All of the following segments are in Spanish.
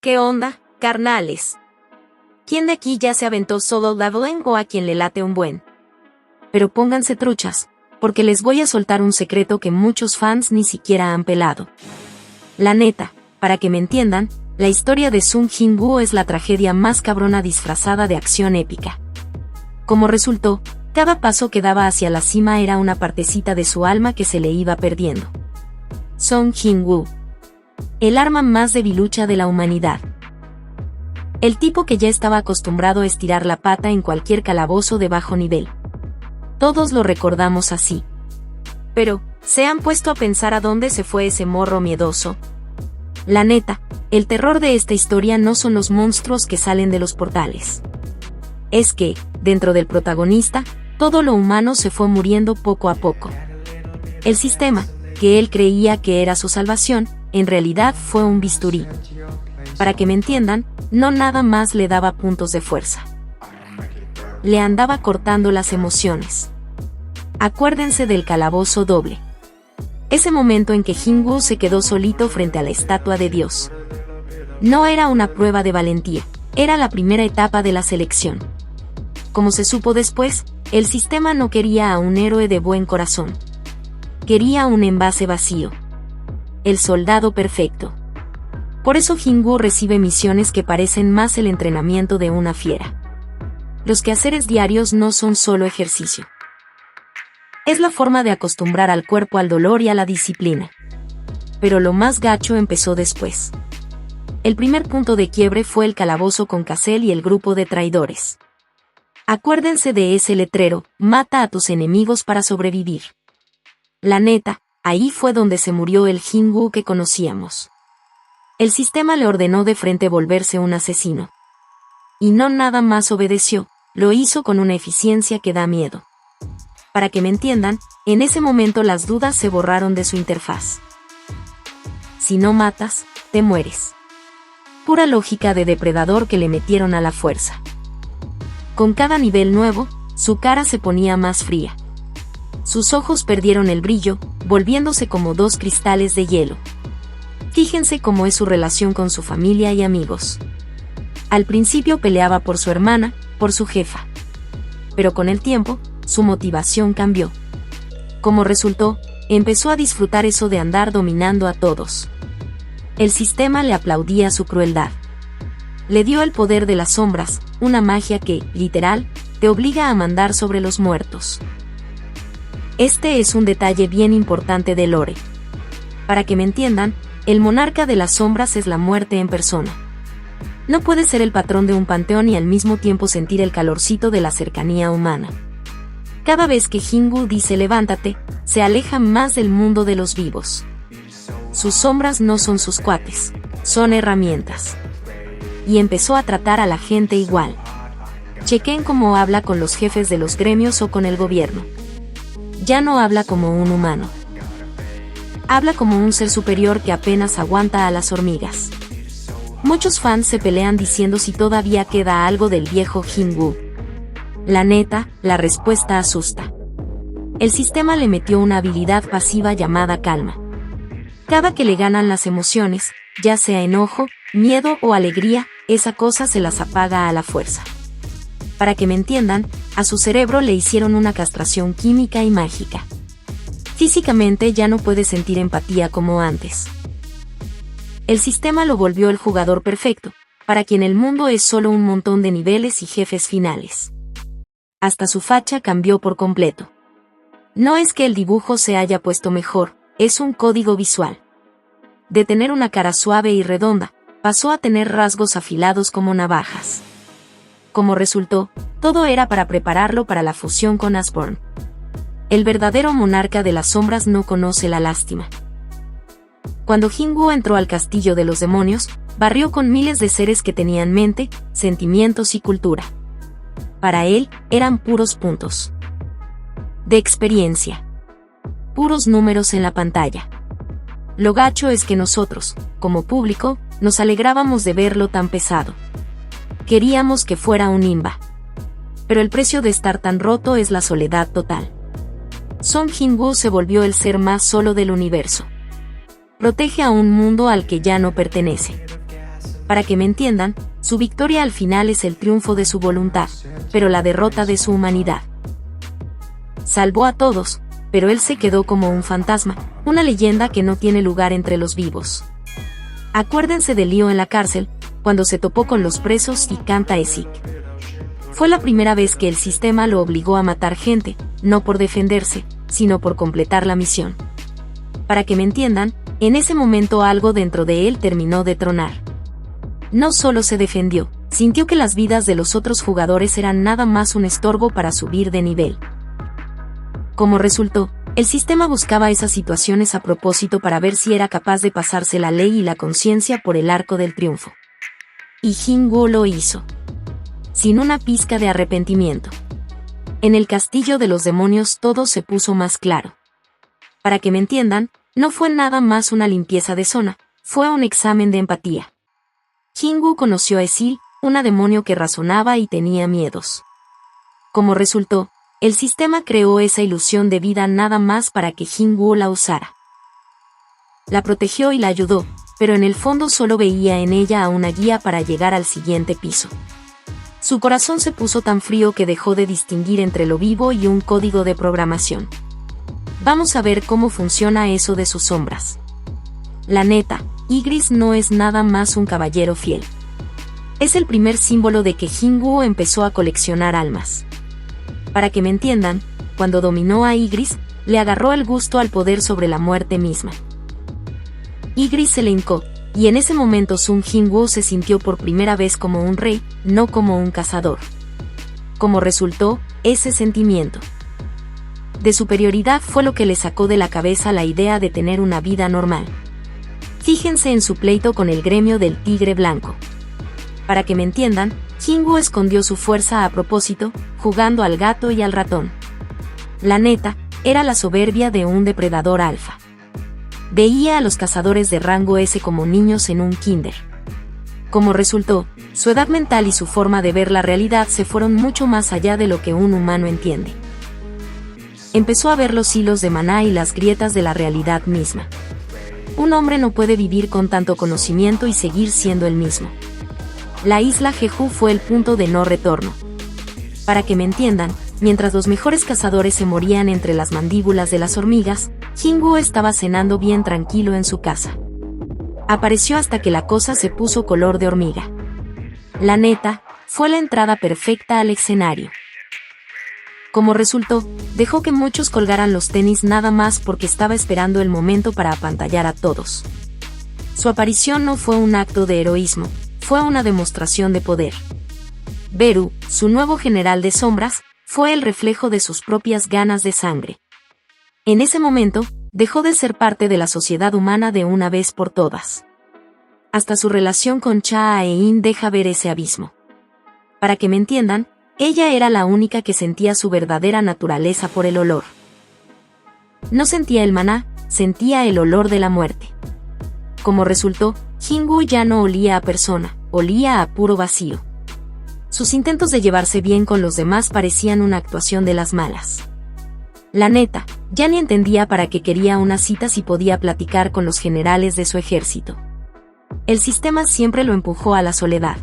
¿Qué onda, carnales? ¿Quién de aquí ya se aventó solo leveling o a quien le late un buen? Pero pónganse truchas, porque les voy a soltar un secreto que muchos fans ni siquiera han pelado. La neta, para que me entiendan, la historia de Sung Jin-woo es la tragedia más cabrona disfrazada de acción épica. Como resultó, cada paso que daba hacia la cima era una partecita de su alma que se le iba perdiendo. Sung Jin-woo, el arma más debilucha de la humanidad. El tipo que ya estaba acostumbrado a estirar la pata en cualquier calabozo de bajo nivel. Todos lo recordamos así. Pero, ¿se han puesto a pensar a dónde se fue ese morro miedoso? La neta, el terror de esta historia no son los monstruos que salen de los portales. Es que, dentro del protagonista, todo lo humano se fue muriendo poco a poco. El sistema, que él creía que era su salvación, en realidad fue un bisturí. Para que me entiendan, no nada más le daba puntos de fuerza. Le andaba cortando las emociones. Acuérdense del calabozo doble. Ese momento en que Jin-woo se quedó solito frente a la estatua de Dios. No era una prueba de valentía, era la primera etapa de la selección. Como se supo después, el sistema no quería a un héroe de buen corazón. Quería un envase vacío. El soldado perfecto. Por eso Jin-woo recibe misiones que parecen más el entrenamiento de una fiera. Los quehaceres diarios no son solo ejercicio. Es la forma de acostumbrar al cuerpo al dolor y a la disciplina. Pero lo más gacho empezó después. El primer punto de quiebre fue el calabozo con Cassel y el grupo de traidores. Acuérdense de ese letrero, mata a tus enemigos para sobrevivir. La neta, ahí fue donde se murió el Jin-woo que conocíamos. El sistema le ordenó de frente volverse un asesino. Y no nada más obedeció, lo hizo con una eficiencia que da miedo. Para que me entiendan, en ese momento las dudas se borraron de su interfaz. Si no matas, te mueres. Pura lógica de depredador que le metieron a la fuerza. Con cada nivel nuevo, su cara se ponía más fría. Sus ojos perdieron el brillo, volviéndose como dos cristales de hielo. Fíjense cómo es su relación con su familia y amigos. Al principio peleaba por su hermana, por su jefa. Pero con el tiempo, su motivación cambió. Como resultó, empezó a disfrutar eso de andar dominando a todos. El sistema le aplaudía su crueldad. Le dio el poder de las sombras, una magia que, literal, te obliga a mandar sobre los muertos. Este es un detalle bien importante de lore. Para que me entiendan, el monarca de las sombras es la muerte en persona. No puede ser el patrón de un panteón y al mismo tiempo sentir el calorcito de la cercanía humana. Cada vez que Jin-woo dice levántate, se aleja más del mundo de los vivos. Sus sombras no son sus cuates, son herramientas. Y empezó a tratar a la gente igual. Chequen cómo habla con los jefes de los gremios o con el gobierno. Ya no habla como un humano. Habla como un ser superior que apenas aguanta a las hormigas. Muchos fans se pelean diciendo si todavía queda algo del viejo Jin-woo. La neta, la respuesta asusta. El sistema le metió una habilidad pasiva llamada calma. Cada que le ganan las emociones, ya sea enojo, miedo o alegría, esa cosa se las apaga a la fuerza. Para que me entiendan, a su cerebro le hicieron una castración química y mágica. Físicamente ya no puede sentir empatía como antes. El sistema lo volvió el jugador perfecto, para quien el mundo es solo un montón de niveles y jefes finales. Hasta su facha cambió por completo. No es que el dibujo se haya puesto mejor, es un código visual. De tener una cara suave y redonda, pasó a tener rasgos afilados como navajas. Como resultó, todo era para prepararlo para la fusión con Asborn. El verdadero monarca de las sombras no conoce la lástima. Cuando Jin-woo entró al castillo de los demonios, barrió con miles de seres que tenían mente, sentimientos y cultura. Para él, eran puros puntos de experiencia. Puros números en la pantalla. Lo gacho es que nosotros, como público, nos alegrábamos de verlo tan pesado. Queríamos que fuera un imba. Pero el precio de estar tan roto es la soledad total. Sung Jin-woo se volvió el ser más solo del universo. Protege a un mundo al que ya no pertenece. Para que me entiendan, su victoria al final es el triunfo de su voluntad, pero la derrota de su humanidad. Salvó a todos, pero él se quedó como un fantasma, una leyenda que no tiene lugar entre los vivos. Acuérdense de Leo en la cárcel, cuando se topó con los presos y canta Ezek. Fue la primera vez que el sistema lo obligó a matar gente, no por defenderse, sino por completar la misión. Para que me entiendan, en ese momento algo dentro de él terminó de tronar. No solo se defendió, sintió que las vidas de los otros jugadores eran nada más un estorbo para subir de nivel. Como resultó, el sistema buscaba esas situaciones a propósito para ver si era capaz de pasarse la ley y la conciencia por el arco del triunfo. Y Jinwoo lo hizo. Sin una pizca de arrepentimiento. En el castillo de los demonios todo se puso más claro. Para que me entiendan, no fue nada más una limpieza de zona, fue un examen de empatía. Jinwoo conoció a Ezil, una demonio que razonaba y tenía miedos. Como resultó, el sistema creó esa ilusión de vida nada más para que Jinwoo la usara. La protegió y la ayudó, pero en el fondo solo veía en ella a una guía para llegar al siguiente piso. Su corazón se puso tan frío que dejó de distinguir entre lo vivo y un código de programación. Vamos a ver cómo funciona eso de sus sombras. La neta, Ygritte no es nada más un caballero fiel. Es el primer símbolo de que Jinwoo empezó a coleccionar almas. Para que me entiendan, cuando dominó a Ygritte, le agarró el gusto al poder sobre la muerte misma. Ygritte se le hincó, y en ese momento Sun Jinwoo se sintió por primera vez como un rey, no como un cazador. Como resultó, ese sentimiento de superioridad fue lo que le sacó de la cabeza la idea de tener una vida normal. Fíjense en su pleito con el gremio del Tigre Blanco. Para que me entiendan, Jinwoo escondió su fuerza a propósito, jugando al gato y al ratón. La neta, era la soberbia de un depredador alfa. Veía a los cazadores de rango S como niños en un kinder. Como resultó, su edad mental y su forma de ver la realidad se fueron mucho más allá de lo que un humano entiende. Empezó a ver los hilos de maná y las grietas de la realidad misma. Un hombre no puede vivir con tanto conocimiento y seguir siendo el mismo. La isla Jeju fue el punto de no retorno. Para que me entiendan, mientras los mejores cazadores se morían entre las mandíbulas de las hormigas, Jinwoo estaba cenando bien tranquilo en su casa. Apareció hasta que la cosa se puso color de hormiga. La neta, fue la entrada perfecta al escenario. Como resultó, dejó que muchos colgaran los tenis nada más porque estaba esperando el momento para apantallar a todos. Su aparición no fue un acto de heroísmo, fue una demostración de poder. Beru, su nuevo general de sombras, fue el reflejo de sus propias ganas de sangre. En ese momento, dejó de ser parte de la sociedad humana de una vez por todas. Hasta su relación con Cha-Ein deja ver ese abismo. Para que me entiendan, ella era la única que sentía su verdadera naturaleza por el olor. No sentía el maná, sentía el olor de la muerte. Como resultó, Jinwoo ya no olía a persona, olía a puro vacío. Sus intentos de llevarse bien con los demás parecían una actuación de las malas. La neta, ya ni entendía para qué quería una cita si podía platicar con los generales de su ejército. El sistema siempre lo empujó a la soledad.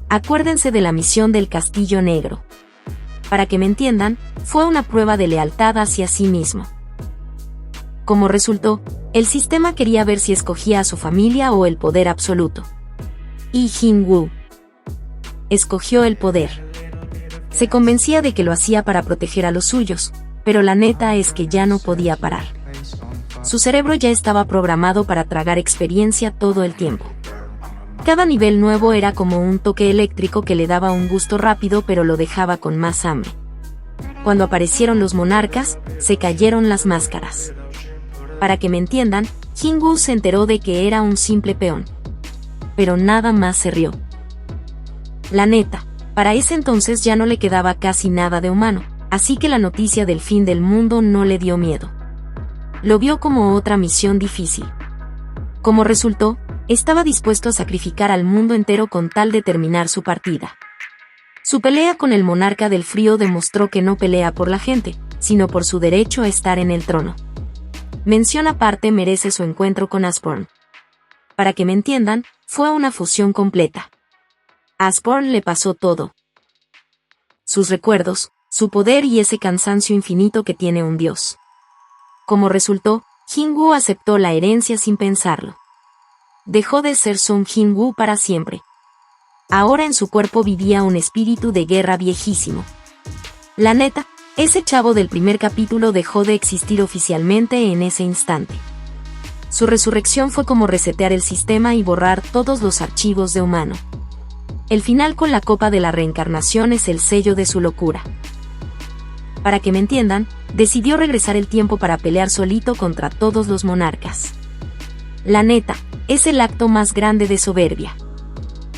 Acuérdense de la misión del Castillo Negro. Para que me entiendan, fue una prueba de lealtad hacia sí mismo. Como resultó, el sistema quería ver si escogía a su familia o el poder absoluto. Y Jinwoo escogió el poder. Se convencía de que lo hacía para proteger a los suyos, pero la neta es que ya no podía parar. Su cerebro ya estaba programado para tragar experiencia todo el tiempo. Cada nivel nuevo era como un toque eléctrico que le daba un gusto rápido pero lo dejaba con más hambre. Cuando aparecieron los monarcas, se cayeron las máscaras. Para que me entiendan, Jinwoo se enteró de que era un simple peón. Pero nada más se rió. La neta, para ese entonces ya no le quedaba casi nada de humano, así que la noticia del fin del mundo no le dio miedo. Lo vio como otra misión difícil. Como resultó, estaba dispuesto a sacrificar al mundo entero con tal de terminar su partida. Su pelea con el monarca del frío demostró que no pelea por la gente, sino por su derecho a estar en el trono. Mención aparte merece su encuentro con Asborn. Para que me entiendan, fue una fusión completa. A Asborn le pasó todo. Sus recuerdos, su poder y ese cansancio infinito que tiene un dios. Como resultó, Jin-woo aceptó la herencia sin pensarlo. Dejó de ser Sung Jin-woo para siempre. Ahora en su cuerpo vivía un espíritu de guerra viejísimo. La neta, ese chavo del primer capítulo dejó de existir oficialmente en ese instante. Su resurrección fue como resetear el sistema y borrar todos los archivos de humano. El final con la copa de la reencarnación es el sello de su locura. Para que me entiendan, decidió regresar el tiempo para pelear solito contra todos los monarcas. La neta, es el acto más grande de soberbia.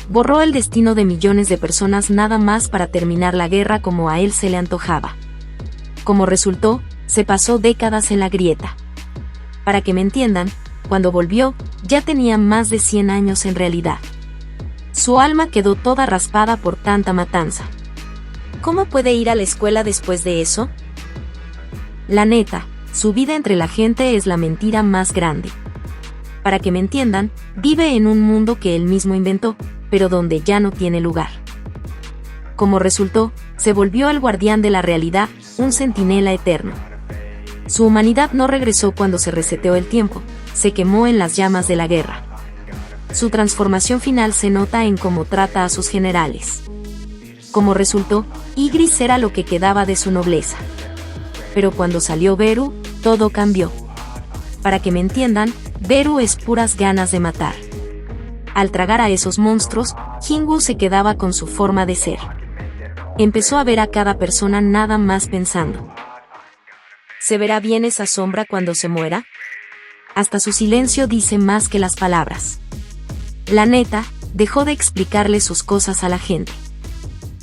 Borró el destino de millones de personas nada más para terminar la guerra como a él se le antojaba. Como resultó, se pasó décadas en la grieta. Para que me entiendan, cuando volvió, ya tenía más de 100 años en realidad. Su alma quedó toda raspada por tanta matanza. ¿Cómo puede ir a la escuela después de eso? La neta, su vida entre la gente es la mentira más grande. Para que me entiendan, vive en un mundo que él mismo inventó, pero donde ya no tiene lugar. Como resultó, se volvió el guardián de la realidad, un centinela eterno. Su humanidad no regresó cuando se reseteó el tiempo, se quemó en las llamas de la guerra. Su transformación final se nota en cómo trata a sus generales. Como resultó, Ygritte era lo que quedaba de su nobleza. Pero cuando salió Beru, todo cambió. Para que me entiendan, Beru es puras ganas de matar. Al tragar a esos monstruos, Jin-woo se quedaba con su forma de ser. Empezó a ver a cada persona nada más pensando. ¿Se verá bien esa sombra cuando se muera? Hasta su silencio dice más que las palabras. La neta, dejó de explicarle sus cosas a la gente.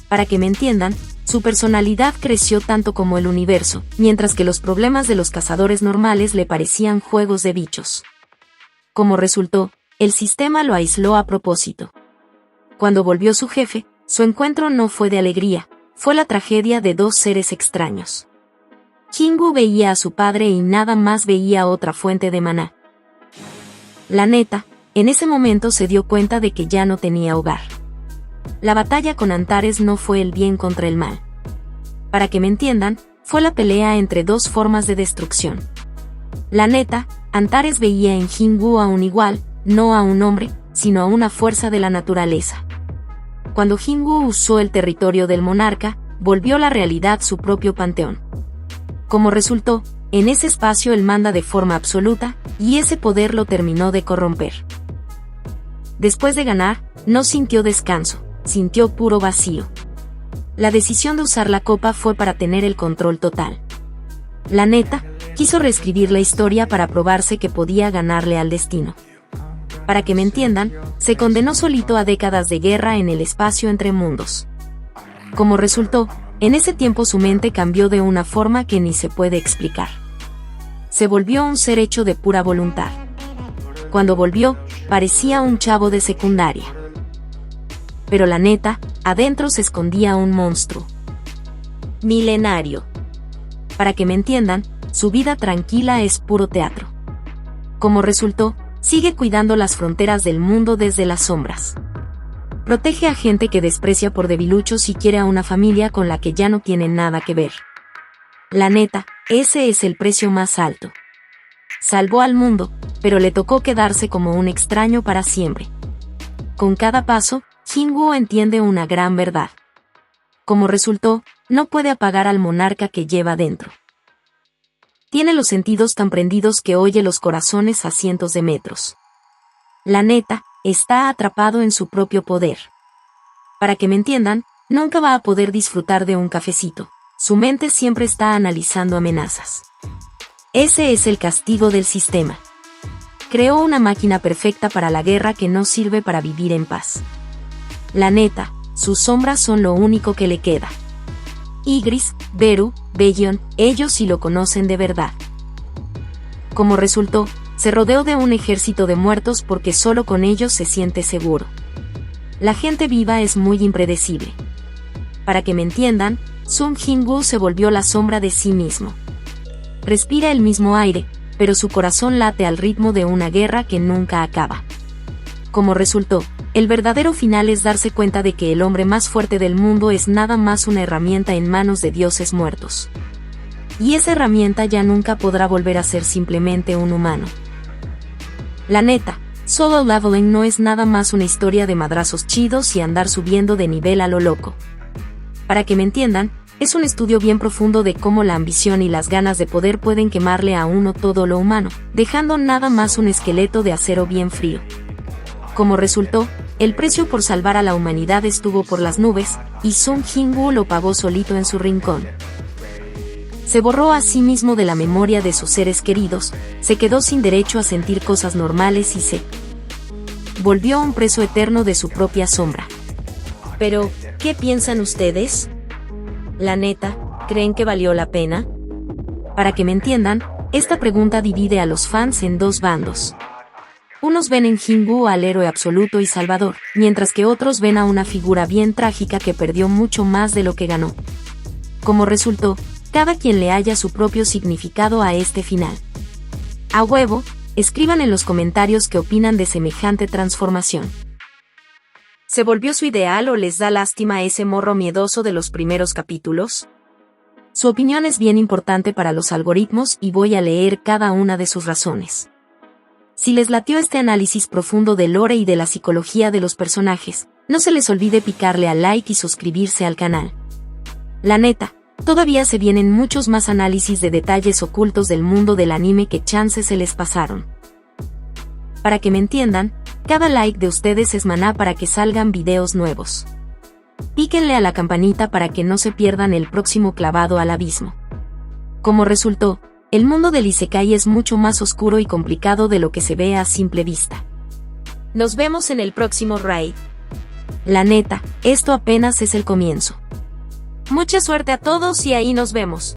Para que me entiendan, su personalidad creció tanto como el universo, mientras que los problemas de los cazadores normales le parecían juegos de bichos. Como resultó, el sistema lo aisló a propósito. Cuando volvió su jefe, su encuentro no fue de alegría, fue la tragedia de dos seres extraños. Jin-woo veía a su padre y nada más veía otra fuente de maná. La neta, en ese momento se dio cuenta de que ya no tenía hogar. La batalla con Antares no fue el bien contra el mal. Para que me entiendan, fue la pelea entre dos formas de destrucción. La neta, Antares veía en Jin-woo a un igual, no a un hombre, sino a una fuerza de la naturaleza. Cuando Jin-woo usó el territorio del monarca, volvió la realidad su propio panteón. Como resultó, en ese espacio él manda de forma absoluta, y ese poder lo terminó de corromper. Después de ganar, no sintió descanso, sintió puro vacío. La decisión de usar la copa fue para tener el control total. La neta, quiso reescribir la historia para probarse que podía ganarle al destino. Para que me entiendan, se condenó solito a décadas de guerra en el espacio entre mundos. Como resultó, en ese tiempo su mente cambió de una forma que ni se puede explicar. Se volvió un ser hecho de pura voluntad. Cuando volvió, parecía un chavo de secundaria. Pero la neta, adentro se escondía un monstruo. Milenario. Para que me entiendan, su vida tranquila es puro teatro. Como resultó, sigue cuidando las fronteras del mundo desde las sombras. Protege a gente que desprecia por debiluchos y quiere a una familia con la que ya no tiene nada que ver. La neta, ese es el precio más alto. Salvó al mundo, pero le tocó quedarse como un extraño para siempre. Con cada paso, Jin-woo entiende una gran verdad. Como resultó, no puede apagar al monarca que lleva dentro. Tiene los sentidos tan prendidos que oye los corazones a cientos de metros. La neta, está atrapado en su propio poder. Para que me entiendan, nunca va a poder disfrutar de un cafecito. Su mente siempre está analizando amenazas. Ese es el castigo del sistema. Creó una máquina perfecta para la guerra que no sirve para vivir en paz. La neta, sus sombras son lo único que le queda. Ygritte, Beru, Baekhyun, ellos sí lo conocen de verdad. Como resultó, se rodeó de un ejército de muertos porque solo con ellos se siente seguro. La gente viva es muy impredecible. Para que me entiendan, Sung Jin-woo se volvió la sombra de sí mismo. Respira el mismo aire, pero su corazón late al ritmo de una guerra que nunca acaba. Como resultó, el verdadero final es darse cuenta de que el hombre más fuerte del mundo es nada más una herramienta en manos de dioses muertos. Y esa herramienta ya nunca podrá volver a ser simplemente un humano. La neta, Solo Leveling no es nada más una historia de madrazos chidos y andar subiendo de nivel a lo loco. Para que me entiendan, es un estudio bien profundo de cómo la ambición y las ganas de poder pueden quemarle a uno todo lo humano, dejando nada más un esqueleto de acero bien frío. Como resultó, el precio por salvar a la humanidad estuvo por las nubes, y Sung Jin-woo lo pagó solito en su rincón. Se borró a sí mismo de la memoria de sus seres queridos, se quedó sin derecho a sentir cosas normales y se volvió un preso eterno de su propia sombra. Pero, ¿qué piensan ustedes? La neta, ¿creen que valió la pena? Para que me entiendan, esta pregunta divide a los fans en dos bandos. Unos ven en Jin-woo al héroe absoluto y salvador, mientras que otros ven a una figura bien trágica que perdió mucho más de lo que ganó. Como resultó, cada quien le halla su propio significado a este final. A huevo, escriban en los comentarios qué opinan de semejante transformación. ¿Se volvió su ideal o les da lástima ese morro miedoso de los primeros capítulos? Su opinión es bien importante para los algoritmos y voy a leer cada una de sus razones. Si les latió este análisis profundo del lore y de la psicología de los personajes, no se les olvide picarle al like y suscribirse al canal. La neta, todavía se vienen muchos más análisis de detalles ocultos del mundo del anime que chance se les pasaron. Para que me entiendan, cada like de ustedes es maná para que salgan videos nuevos. Píquenle a la campanita para que no se pierdan el próximo clavado al abismo. Como resultó, el mundo del Isekai es mucho más oscuro y complicado de lo que se ve a simple vista. Nos vemos en el próximo raid. La neta, esto apenas es el comienzo. Mucha suerte a todos y ahí nos vemos.